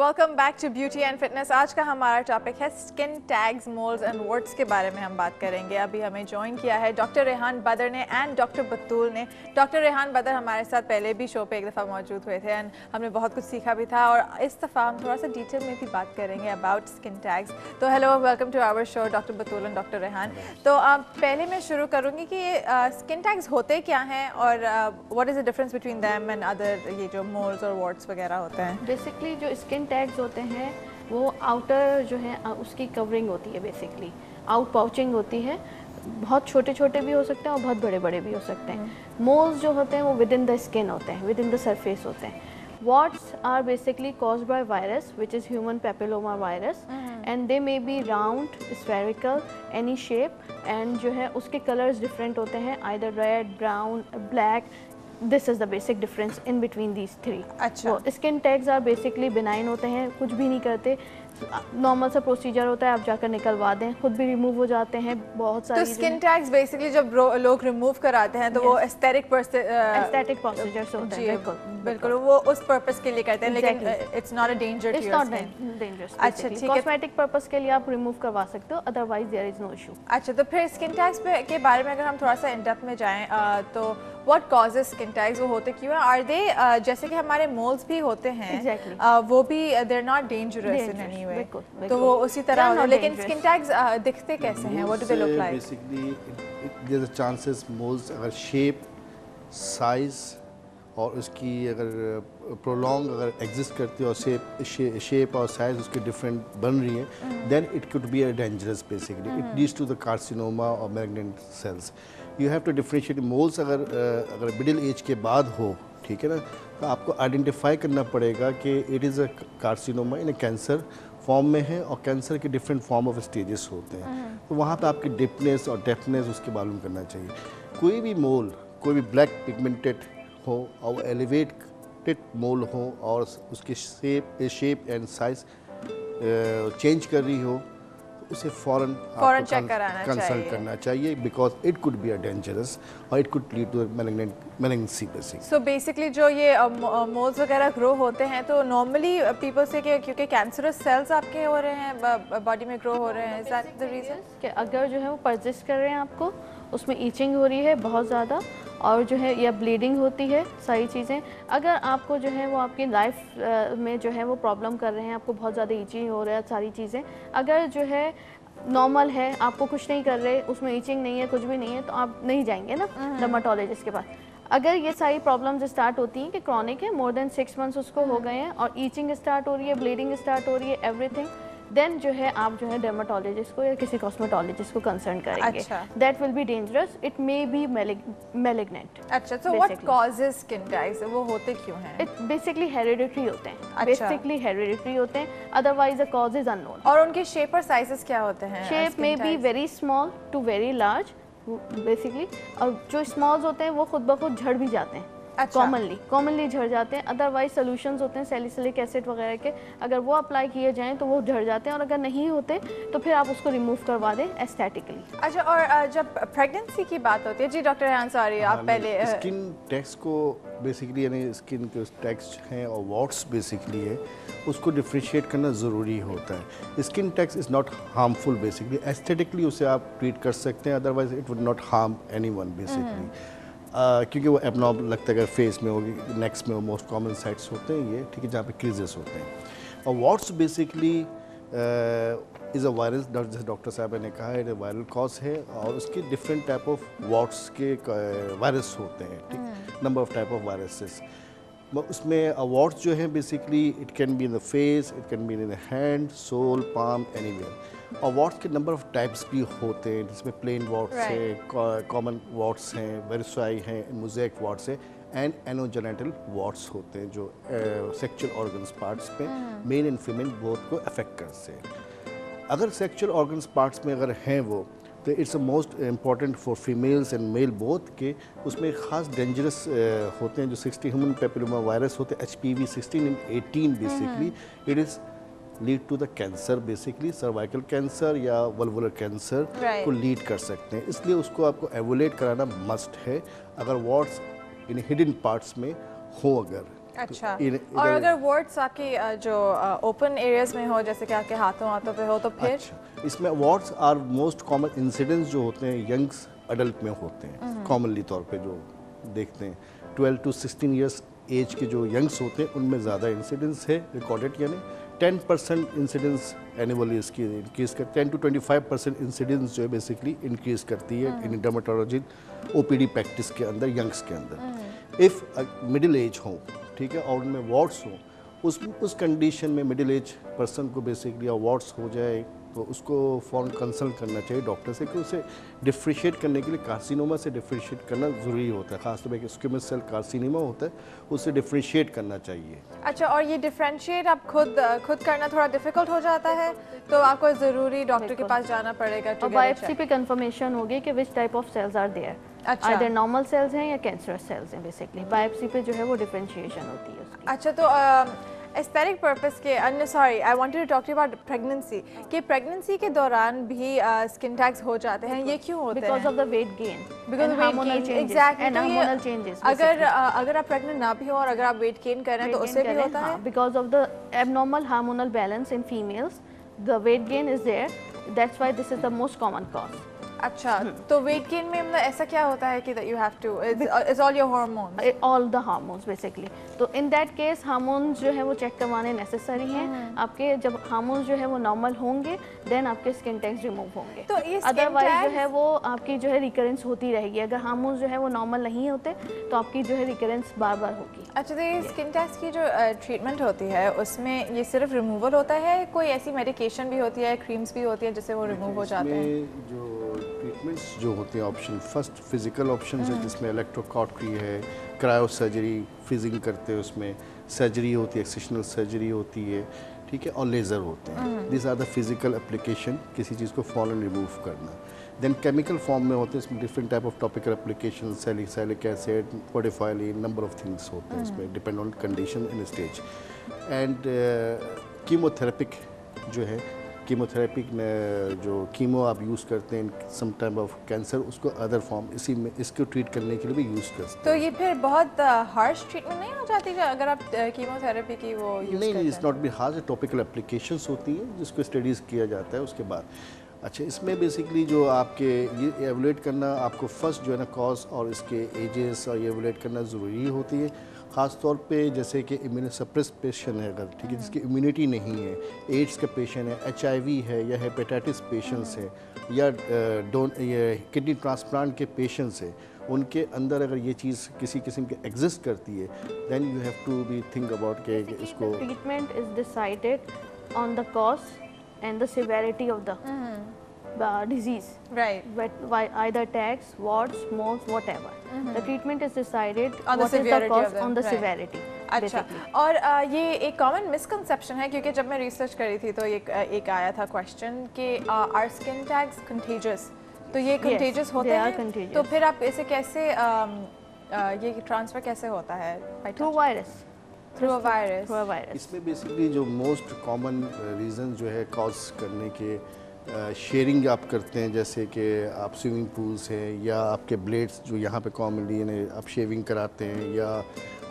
Welcome back to beauty and fitness. आज का हमारा टॉपिक है skin tags, moles and warts के बारे में हम बात करेंगे। अभी हमें ज्वाइन किया है डॉक्टर रेहान बदर ने एंड डॉक्टर बतूल ने। डॉक्टर रेहान बदर हमारे साथ पहले भी शो पे एक दफ़ा मौजूद हुए थे एंड हमने बहुत कुछ सीखा भी था, और इस दफ़ा हम थोड़ा सा डिटेल में भी बात करेंगे अबाउट स्किन टैग्स। तो hello, welcome to our show doctor Batool and doctor Rehan. तो पहले मैं शुरू करूँगी कि स्किन टैग्स होते क्या हैं और what is the difference between them and other ये जो मोल्स और वार्ट्स वगैरह होते हैं। बेसिकली जो स्किन टैग्स होते हैं वो आउटर जो है उसकी कवरिंग होती है, बेसिकली आउट पाउचिंग होती है। बहुत छोटे छोटे भी हो सकते हैं और बहुत बड़े बड़े भी हो सकते हैं। मोल्स जो होते हैं वो विद इन द स्किन होते हैं, विद इन द सरफेस होते हैं। Warts are basically caused by virus, which is human papilloma virus, and they may be round, spherical, any shape, and जो है उसके colors different होते हैं, either red, brown, black. This is the basic difference in between these three. अच्छा। वो skin tags are basically benign होते हैं, कुछ भी नहीं करते, नॉर्मल सा प्रोसीजर होता है, आप जाकर निकलवा दें, खुद भी रिमूव हो जाते हैं। बहुत सारी तो स्किन टैग्स बेसिकली जब लोग रिमूव कराते हैं तो वो एस्थेटिक प्रोसीजर्स होते हैं। बिल्कुल बिल्कुल, वो उस पर्पस के लिए करते हैं, लेकिन it's not a danger to your skin. Dangerous. अच्छा, ठीक है। कॉस्मेटिक पर्पस के लिए आप रिमूव करवा सकते हो, otherwise there is no issue. अच्छा, तो फिर स्किन टैग्स के बारे में अगर हम थोड़ा सा इन डेप्थ में जाएं तो व्हाट कॉजेस स्किन टैग्स, वो होते क्यों हैं? आर दे जैसे कि हमारे मोल्स भी होते हैं, वो भी they are not dangerous in any way, तो वो उसी तरह होते हैं, लेकिन स्किन टैग्स दिखते कैसे हैं? What do they look like? Basically there are chances moles अगर शेप, साइज और उसकी अगर प्रोलॉन्ग अगर एग्जिस्ट करती है और शेप और साइज उसकी डिफरेंट बन रही है, then it could be a dangerous. Basically it leads to the carcinoma और malignant cells. You have to differentiate moles. अगर मिडिल एज के बाद हो, ठीक है ना, तो आपको आइडेंटिफाई करना पड़ेगा कि it is a carcinoma in cancer form में है, और कैंसर के डिफरेंट फॉर्म ऑफ स्टेजेस होते हैं। तो वहाँ पे आपकी डिपनेस और डेप्थनेस उसके मालूम करना चाहिए। कोई भी मोल, कोई भी ब्लैक पिगमेंटेड हो और एलिवेटेड मोल हो और उसकी शेप एंड साइज चेंज कर रही हो, तो उसे फ़ौरन चेक कराना कंसल्ट करना चाहिए, because it could be a dangerous और it could lead to malignancy basically. So basically जो ये मोल्स वगैरह ग्रो होते हैं, तो नॉर्मली पीपल से क्योंकि कैंसरस सेल्स आपके हो रहे हैं, बॉडी में ग्रो हो रहे हैं, इज दैट द रीज़न? कि अगर जो है वो परसिस्ट कर रहे हैं आपको, उसमें ईचिंग हो रही है बहुत ज़्यादा, और जो है या ब्लीडिंग होती है, सारी चीज़ें, अगर आपको जो है वो आपकी लाइफ में जो है वो प्रॉब्लम कर रहे हैं, आपको बहुत ज़्यादा ईचिंग हो रहा है, सारी चीज़ें अगर जो है नॉर्मल है, आपको कुछ नहीं कर रहे, उसमें ईचिंग नहीं है, कुछ भी नहीं है, तो आप नहीं जाएंगे ना डर्माटोलॉजिस्ट के पास। अगर ये सारी प्रॉब्लम्स स्टार्ट होती हैं कि क्रॉनिक है, मोर देन 6 मंथ्स उसको हो गए हैं और ईचिंग स्टार्ट हो रही है, ब्लीडिंग स्टार्ट हो रही है, एवरीथिंग, देन जो है आप जो है डर्माटोलॉजिस्ट को या किसी कॉस्मेटोलॉजिस्ट को कंसर्न करेंगे। That will be dangerous, it may be malignant. अच्छा, so what causes skin tags, वो होते क्यों हैं? इट बेसिकली हेरिडिटरी होते हैं। बेसिकली हेरिडिटरी होते हैं, otherwise the cause is unknown. और उनके शेप और साइजेस क्या होते हैं? शेप में be very small to very large basically, और जो स्मॉल्स होते हैं वो खुद ब खुद झड़ भी जाते हैं। अच्छा। कॉमनली झड़ जाते हैं। अदरवाइज सोल्यूशंस होते हैं सैलिसिलिक एसिड वगैरह के, अगर वो अप्लाई किए जाएं तो वो झड़ जाते हैं, और अगर नहीं होते तो फिर आप उसको रिमूव करवा दें एस्थेटिकली। अच्छा, और जब प्रेगनेंसी की बात होती है, जी डॉक्टर रेहान, सॉरी आप पहले स्किन टैग्स को बेसिकली यानी स्किन के टैग्स हैं और वार्ट्स बेसिकली है, उसको डिफ्रेंशिएट करना ज़रूरी होता है। Skin tags is not harmful, basically aesthetically उसे आप ट्रीट कर सकते हैं, otherwise it would not harm anyone basically, क्योंकि वो एबनॉर्मल लगता है। अगर फेस में होगी, नेक्स में वो मोस्ट कॉमन साइट्स होते हैं ये, ठीक है, जहाँ पे क्रीजेस होते हैं। और वार्ट्स बेसिकली इज़ अ वायरस, जैसे डॉक्टर साहब ने कहा है, वायरल कॉज है, और उसके डिफरेंट टाइप ऑफ वार्ट्स के वायरस होते हैं, ठीक, number of type of viruses. उसमें वार्ट्स जो है basically it can be in the face, it can be in the hand, sole, palm, anywhere. और वार्ट्स के नंबर ऑफ टाइप्स भी होते हैं, जिसमें प्लेन वार्ट्स हैं, कॉमन वार्ट्स हैं, वेरिसाई हैं, मोज़ेक वार्ट्स हैं, एंड एनोजेनिटल वार्ट्स होते हैं, जो सेक्सुअल ऑर्गन्स पार्ट्स पे मेल एंड फीमेल बोथ को अफेक्ट करते हैं। अगर सेक्सुअल ऑर्गन्स पार्ट्स में अगर हैं वो, तो it's a most important for females and male both के, उसमें ख़ास डेंजरस होते हैं जो 60 ह्यूमन पेपिलोमा वायरस होते हैं, HPV 16 and 18 basically, it is lead to the cancer, basically cervical cancer या वल्वुलर कैंसर को लीड कर सकते हैं। इसलिए उसको आपको एवोलेट कराना मस्ट है, अगर वार्ट्स इन हिडन पार्ट्स में हो अगर। अच्छा। तो और अगर वॉर्ट्स आपकी जो ओपन एरियाज में हो, जैसे कि आपके हाथों पे हो, तो फिर? अच्छा, इसमें what's are most common incidents जो होते हैं यंग्स अडल्ट में होते हैं, कॉमनली तौर पे जो देखते हैं 12 to 16 ईयर्स एज के जो यंग्स होते हैं उनमें ज़्यादा इंसिडेंस है रिकॉर्डेड, यानी 10% इंसिडेंस एनुअली इसकी इंक्रीज कर 10 to 25% इंसिडेंस जो है बेसिकली इंक्रीज करती है इन डर्मेटोलॉजी ओपीडी प्रैक्टिस के अंदर यंग्स के अंदर। इफ़ मिडिल एज हो, ठीक है, और उनमें वार्ड्स हो, उस कंडीशन में मिडिल एज पर्सन को बेसिकली वार्ड्स हो जाए तो उसको फ़ौरन कंसल्ट करना चाहिए डॉक्टर से, कि उसे डिफ्रेंशिएट करने के लिए कार्सिनोमा से डिफ्रेंशिएट करना ज़रूरी होता है, खासतौर पर स्क्विमस सेल कार्सिनोमा होता है, उससे डिफ्रेंशिएट करना चाहिए। अच्छा, और ये डिफ्रेंशिएट आप खुद करना थोड़ा डिफिकल्ट हो जाता है, तो आपको ज़रूरी डॉक्टर के पास जाना पड़ेगा। और बायोप्सी पे कंफर्मेशन होगी कि which type of cells are there, अच्छा, आइदर नॉर्मल सेल्स हैं या कैंसरस सेल्स हैं। बेसिकली बायोप्सी पे जो है वो डिफरेंशिएशन होती है उसकी। अच्छा, तो एस्थेटिक पर्पस के sorry, I wanted to talk about pregnancy, कि प्रेगनेंसी के दौरान भी स्किन टैग्स हो जाते हैं, ये क्यों होते हैं? Because of the weight gain, because hormonal changes and hormonal changes. अगर आप प्रेग्नेंट ना भी हो और अगर आप वेट गेन कर रहे हैं तो उससे भी होता है? Because of the abnormal hormonal balance in females, the weight gain is there, that's why this is the most common cause. अच्छा, तो वेट गेन में मतलब ऐसा क्या होता है कि you have to it's all your hormones, all the hormones basically. तो इन दैट केस हार्मोन्स जो है वो चेक करवाने नेसेसरी हैं। आपके जब हार्मोन्स जो है वो नॉर्मल होंगे देन आपके स्किन टैग्स रिमूव होंगे। तो ये अदरवाइज जो है वो आपकी जो है रिकरेंस होती रहेगी। अगर हार्मोन्स जो है वो नॉर्मल नहीं होते तो आपकी जो है रिकरेंस बार बार होगी। अच्छा, तो ये स्किन टैग्स की जो ट्रीटमेंट होती है उसमें ये सिर्फ रिमूवल होता है, कोई ऐसी मेडिकेशन भी होती है, क्रीम्स भी होती है जिससे वो रिमूव हो जाते हैं? जो ट्रीटमेंट्स जो होते हैं ऑप्शन, फर्स्ट फिजिकल ऑप्शन है जिसमें इलेक्ट्रोकॉटरी है, क्रायो सर्जरी, फ्रीजिंग करते हैं, उसमें सर्जरी होती है, एक्सेशनल सर्जरी होती है, ठीक है, और लेज़र होते हैं। This are the physical application, किसी चीज़ को फॉरन रिमूव करना। देन केमिकल फॉर्म में होते हैं, इसमें different type of topical application, salicylic acid, podophyllin, number of things होते हैं इसमें, depend on condition in stage. And chemotherapic जो है, कीमोथेरेपी में जो कीमो आप यूज़ करते हैं सम टाइप ऑफ कैंसर, उसको अदर फॉर्म इसी में इसको ट्रीट करने के लिए भी यूज़ करते हैं। तो ये फिर बहुत हार्श ट्रीटमेंट नहीं हो जाती अगर आप कीमोथेरेपी की वो यूज़ करते हैं? नहीं, it's not be harsh, topical applications होती हैं जिसको स्टडीज़ किया जाता है उसके बाद। अच्छा, इसमें बेसिकली जो आपके ये एवलुएट करना, आपको फर्स्ट जो है ना कॉज और इसके एजेस और ये एवलुएट करना ज़रूरी होती है, ख़ास तौर पे जैसे कि इम्यूनोसप्रेस पेशेंट है अगर, ठीक है, जिसकी इम्यूनिटी नहीं है, एड्स का पेशेंट है, HIV है या हेपेटाइटिस पेशेंट्स है या ये किडनी ट्रांसप्लांट के पेशेंट्स है, उनके अंदर अगर ये चीज़ किसी किस्म की एग्जिस्ट करती है then you have to be think about के इसको। Treatment is decided on the cause and the severity of the disease, right? But by either tags, warts, moles, whatever. The treatment is decided on the severity of them, on the right. severity. अच्छा, और ये एक common misconception है, क्योंकि जब मैं research करी थी तो एक आया था क्वेश्चन कि आर स्किन टैग्स कंटेजियस, तो ये कंटेजियस होते हैं, तो फिर आप इसे कैसे ये ट्रांसफर कैसे होता है? Through virus, through a virus. इसमें बेसिकली जो मोस्ट कॉमन रीज़न जो है कॉज करने के, शेयरिंग आप करते हैं, जैसे कि आप स्विमिंग पूल्स हैं या आपके ब्लेड्स जो यहाँ पे कॉमनली आप शेविंग कराते हैं या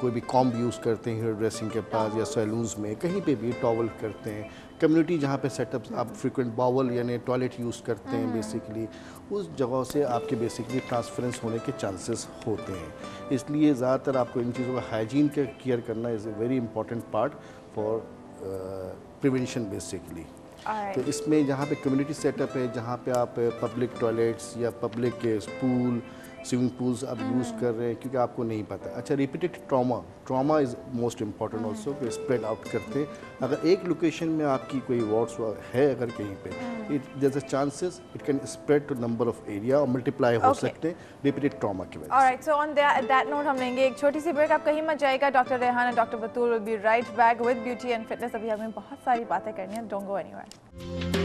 कोई भी कॉम्ब यूज़ करते हैं हेयर ड्रेसिंग के पास या सैलून्स में, कहीं पे भी टॉवल करते हैं, कम्युनिटी जहाँ पे सेटअप आप फ्रीक्वेंट बावल यानी टॉयलेट यूज़ करते हैं, बेसिकली उस जगह से आपके बेसिकली ट्रांसफरेंस होने के चांसेस होते हैं। इसलिए ज़्यादातर आपको इन चीज़ों का हाइजीन का केयर करना is a very important part for prevention basically. तो इसमें जहाँ पे कम्युनिटी सेटअप है, जहाँ पे आप पब्लिक टॉयलेट्स या पब्लिक पूल, स्विमिंग पूल्स आप यूज़ कर रहे हैं, क्योंकि आपको नहीं पता। अच्छा, repeated trauma is most important also, कि स्प्रेड आउट करते हैं। अगर एक लोकेशन में आपकी कोई वार्ड्स है अगर कहीं पे, there a chances it can spread to number of area और मल्टीप्लाई हो सकते हैं रिपीटेड ट्रॉमा की वजह से। Alright, so on that note हम लेंगे एक छोटी सी ब्रेक। आप कहीं मत जाइएगा। Doctor Rehan and doctor Batool will be right back with beauty and fitness. अभी हमें बहुत सारी बातें करनी है, डोंट गो एनीवेयर।